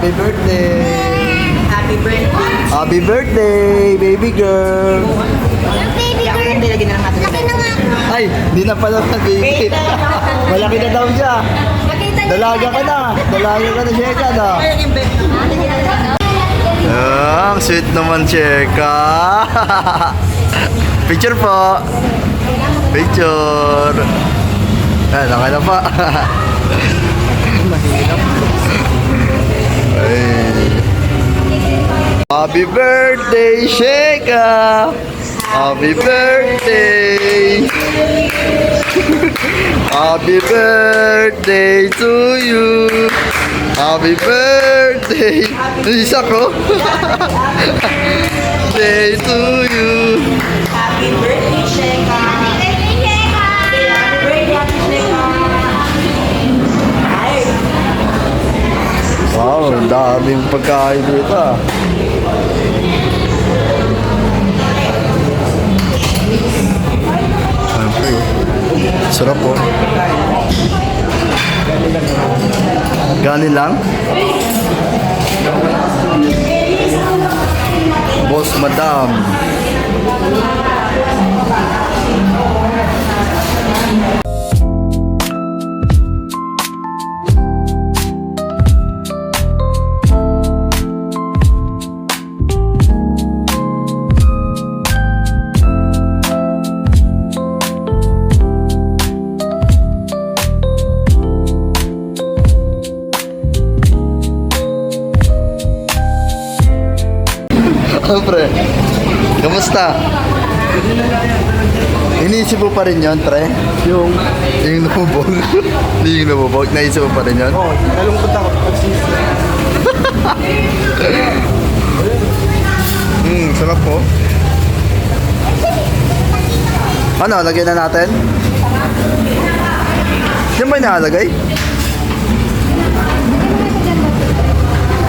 happy birthday. Happy birthday. Happy birthday, baby girl. Baby girl. Hindi lagi na lang natin. Laki na nga. Ay, di na pala baby. Malaki na daw siya. Dalaga ka na. Dalaga ka na, Cheka na. Ang sweet naman, Cheka. Picture po. Picture. Ay, laki na pa. Ay. Happy birthday, Cheka. Happy birthday. Happy birthday to you. Happy birthday. Isa ko. Day to you. Happy birthday, Sheka. Happy birthday, Sheka. Wow, ang daming pagkain dito ah. Siyempre, sarap po. Ganin lang? Boss Madam. Pre, kamusta? Iniisip mo pa rin yun, pre? Yung nabubog? Hindi yung nabubog? Naisip mo pa rin yun? Oo, nalungkot ako. Sarap po. Ano, lagyan na natin? Yan ba inaalagay?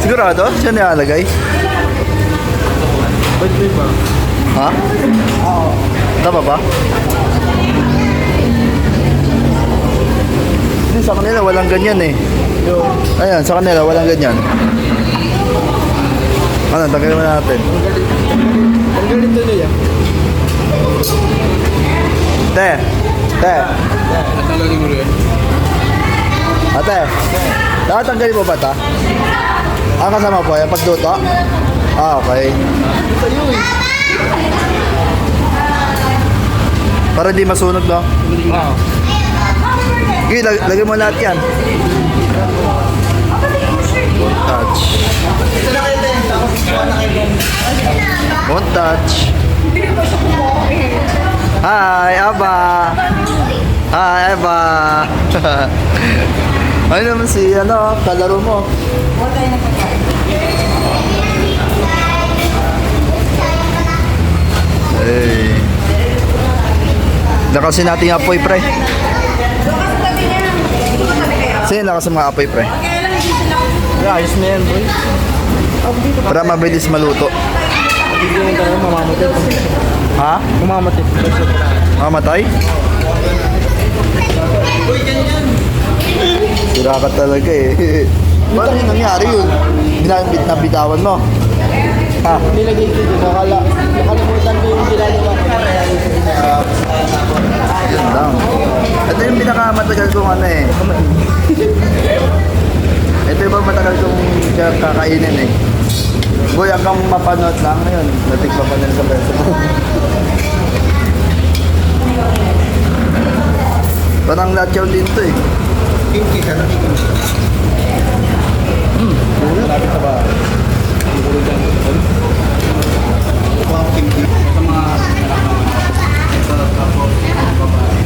Sigurado? Siya nilalagay? Birthday ba? Ha? Oo. Tama ba? Hindi, sa kanila walang ganyan eh. Ayan, sa kanila walang ganyan. Ano, tagalin mo natin. Ang ganito niya. Te! Natanggalin mo rin. Ate! Tatanggalin mo ba ta? Ah, kasama po yan, pagduto? Ah, okay. Para di masunog, no? Oo. Okay, lagay mo lahat yan. Don't touch. Don't touch. Hi, Aba. Hi, Aba. Ay naman si, kalaro mo. Hey. Lakasin natin yung apoy, pre. Sige, lakasin mga apoy, pre. Ayos na yan, boy. Para mabilis maluto. Bigyan tayo, mamamatay. Ha? Mamamatay. Mamatay? Sira ka talaga eh. Paano yung nangyari yun? Nabitawan mo? Ha? Nilagay ko dito, nakalimutan ko yung ginagawa ko. Yun lang. Ito yung pinakamatagal kong eh. Ito yung matagal kong kakainin eh. Boy, hanggang mapanood lang ngayon. Natikpa pa nila sa beso. Parang lahat yun din to eh. Kinky ka na. Malapit na ba? Kinky. Sa mga sa tapos babae.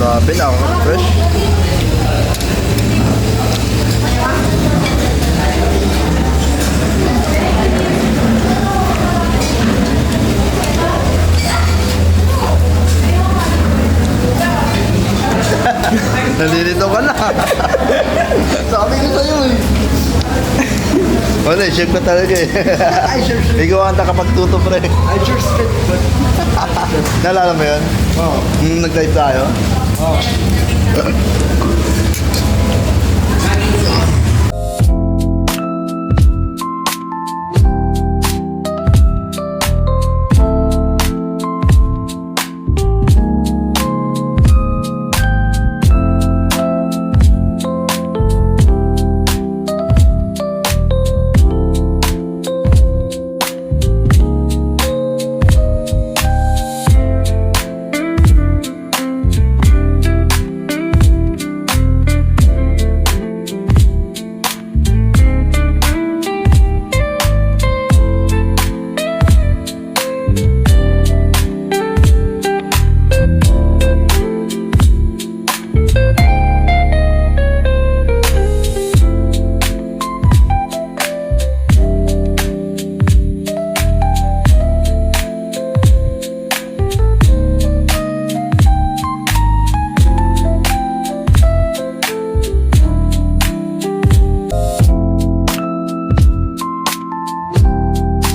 Grabe na, fresh. Nalilito ka na. Sabi ko sa'yo eh. Wala, chef na talaga eh. Ikaw ang nakapagtuto pre. I sure spit, but... Nalala mo yun? Oo. Nag-live tayo? Oo.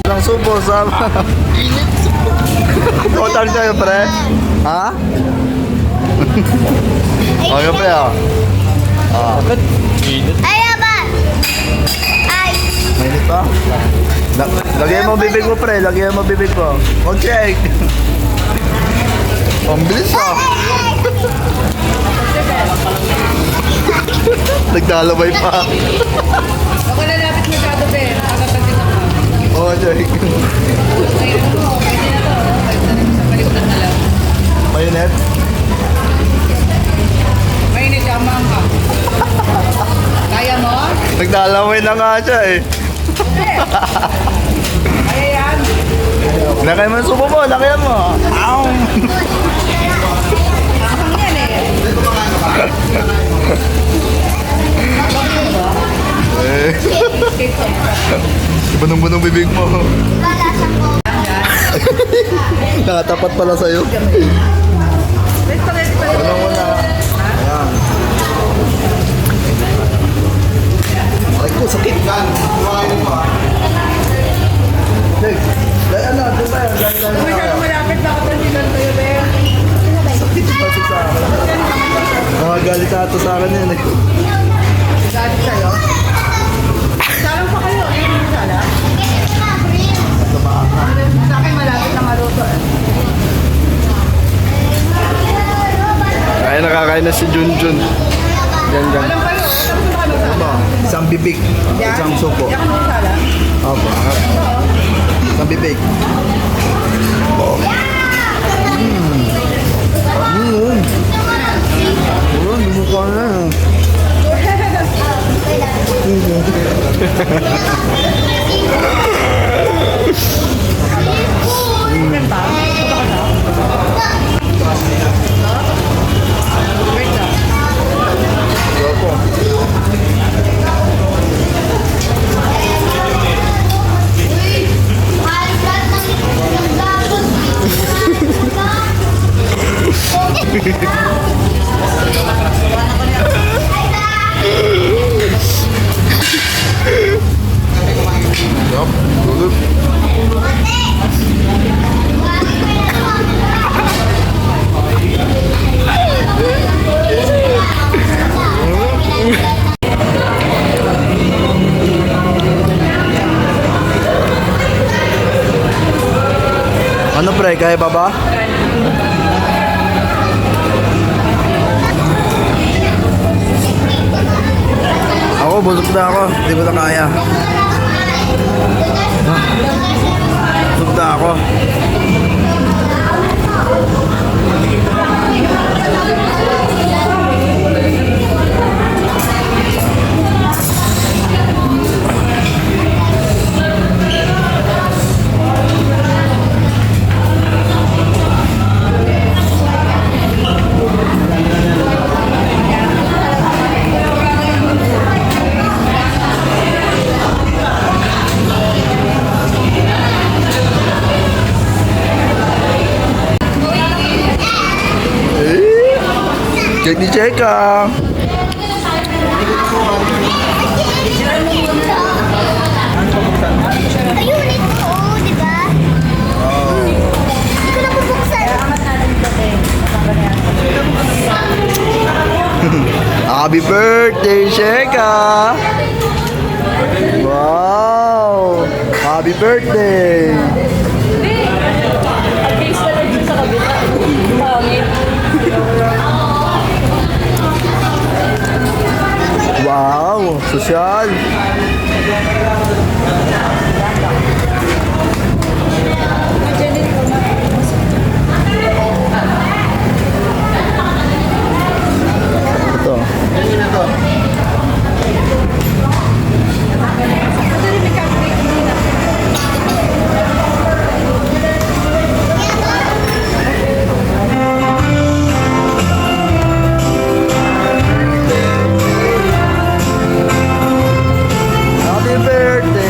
Ang subo sa... Total sa'yo, pre. Ha? Okay, pre, ah. Ay, aban! Ay! Mainit pa? Lagyan mo bibig mo, pre. Lagyan mo bibig mo. Mag-check. Ang bilis, ah. Nagdalabay pa. Ako na lapit masyado, be. Nakakapagin ako. Oo, check. Ngayon mo, pwede na to. Pwede na rin sa palikutan na lang. Mainit? Mainit ang mangka. Kaya mo? Nagdalaway na nga siya, eh. Kaya yan. Lagay mo yung subo mo. Lagyan mo. Ow! Ang yan eh. Eh. Cake to. Bunong-bunong bibig mo. Lalasan ko. Nakatapat pala sa'yo. Wait pa, wait pa. Wala. Ayan. Ay ko, sakit. Kumain mo, ah. Hey, dahil ano, doon tayo. Masyado malapit na kapansinan kayo, be. Sakit pa siya sa akin. Nakagalit ata sa akin yan eh. Galit sa'yo. Sarang pa kayo. Ayun yung sala. Sa akin malapit na maluto eh. Kaya nakakain na si Junjun. Diyan, diyan. Alam kayo, alam ko na kayo magsala. Isang bibig. Yan. Isang supo. Yan ka magsala. Opo. Isang bibig. Lumukha na. Ganda. Wait lang. Opo. Yup, tulog. Ano pre, kaya pa ba? Ako, busog na ako. Hindi ko na kaya. Busog na ako. ni Cheka. Ayun, ito, di ba? Hindi ko na bubuksan. Happy birthday, Cheka! Wow! Happy birthday! Wow! Sosyal! Ito. Happy birthday!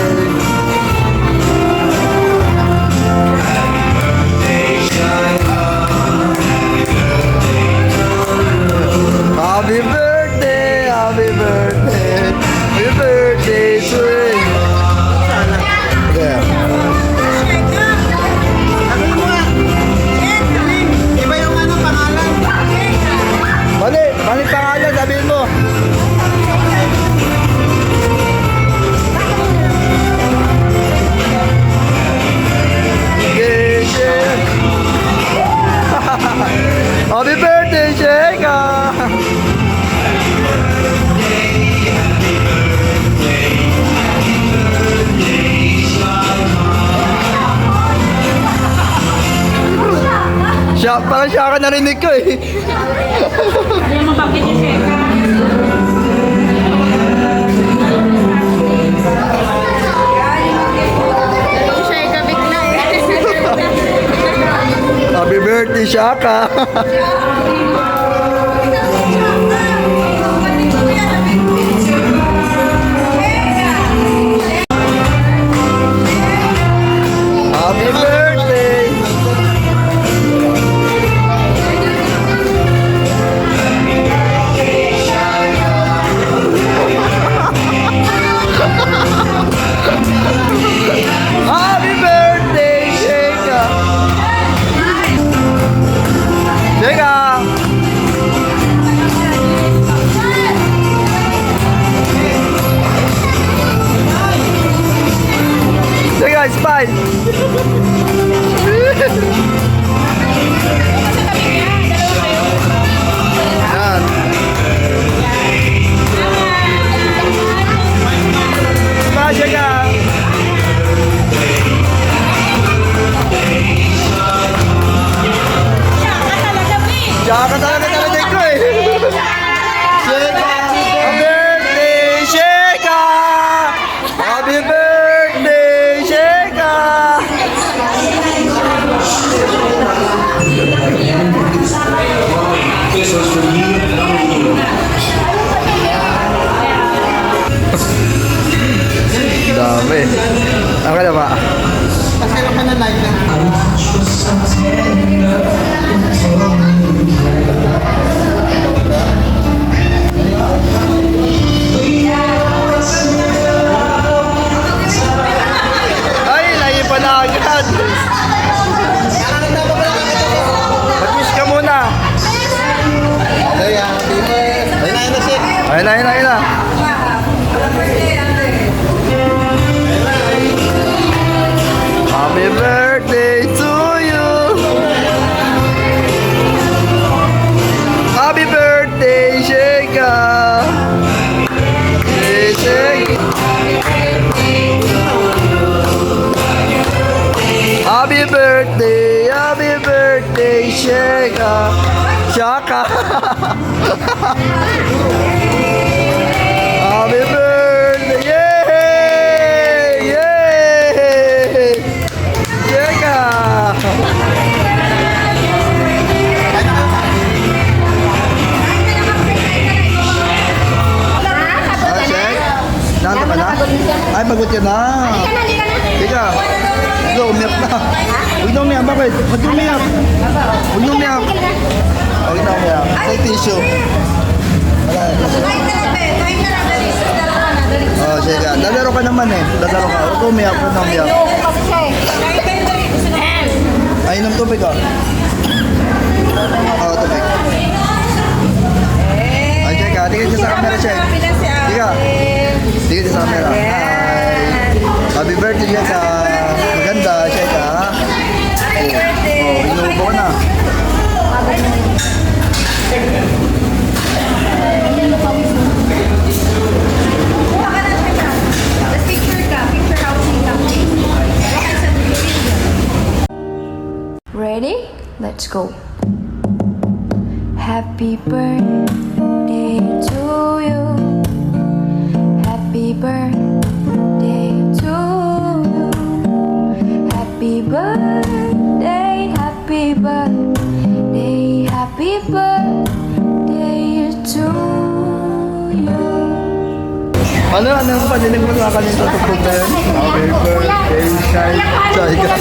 Happy birthday! Happy birthday! Happy birthday to you! There. Iba yung ano, pangalan. Mali! Mali pangalan, sabihin mo! Yeah, yeah. Happy birthday, Cheka! Siya, parang siya ka narinig ko eh. Siya ay kabit na eh. Happy birthday, Shaka! Happy birthday! Happy birthday, Shaka! Shaka! Shaka, smile! Yan. Smile, Shaka! Shaka talaga narinig ko eh. Shaka! Happy birthday, Shaka! Happy birthday, Shaka! Dami. Ang na ba? Kasi naman na live lang. Ay, naipa na agad. Mag-wish ka muna. Ay, happy birthday. Ay, na siya. Ayun na, ayun na, ayun na. Happy birthday to you. Happy birthday, Shaka. Hey, Shaka. Happy birthday, Shaka. Shaka. Happy birthday. Yay! Yay! Shaka. Nando ka na? Ay, pagod ka na. Teka. Ikaw, umiyak na. Huwag na umiyak. Bakit? Huwag na umiyak. Huwag na umiyak. Ay, na kaya. May tissue. Wala. Kain na lang, be. Kain na lang. Dali. Dalawa na. Dali. Oh, sige. Lalaro ka naman eh. Lalaro ka. Huwag umiyak. Huwag na umiyak. Kasi siya eh. Kain kayo, dali. Gusto na. Ay, inom tubig ka. Oo, tubig. Ay, check ka. Tingin ka sa camera, check. Tika. Tingin ka sa camera. Hi. Happy birthday, check ka. Maganda, check ka. Happy birthday. Oh, inuubo ka na. Kuha ka ng kanya. Tapos picture ka. Picture how she comes. Okay, sa video. Ready? Let's go. Happy birthday to you. Happy birthday to you. Happy birthday, happy birthday, happy birthday to you. Ano ang paninig mo sa kanina sa tugtog na yun? Happy birthday, Shai. Shai ka.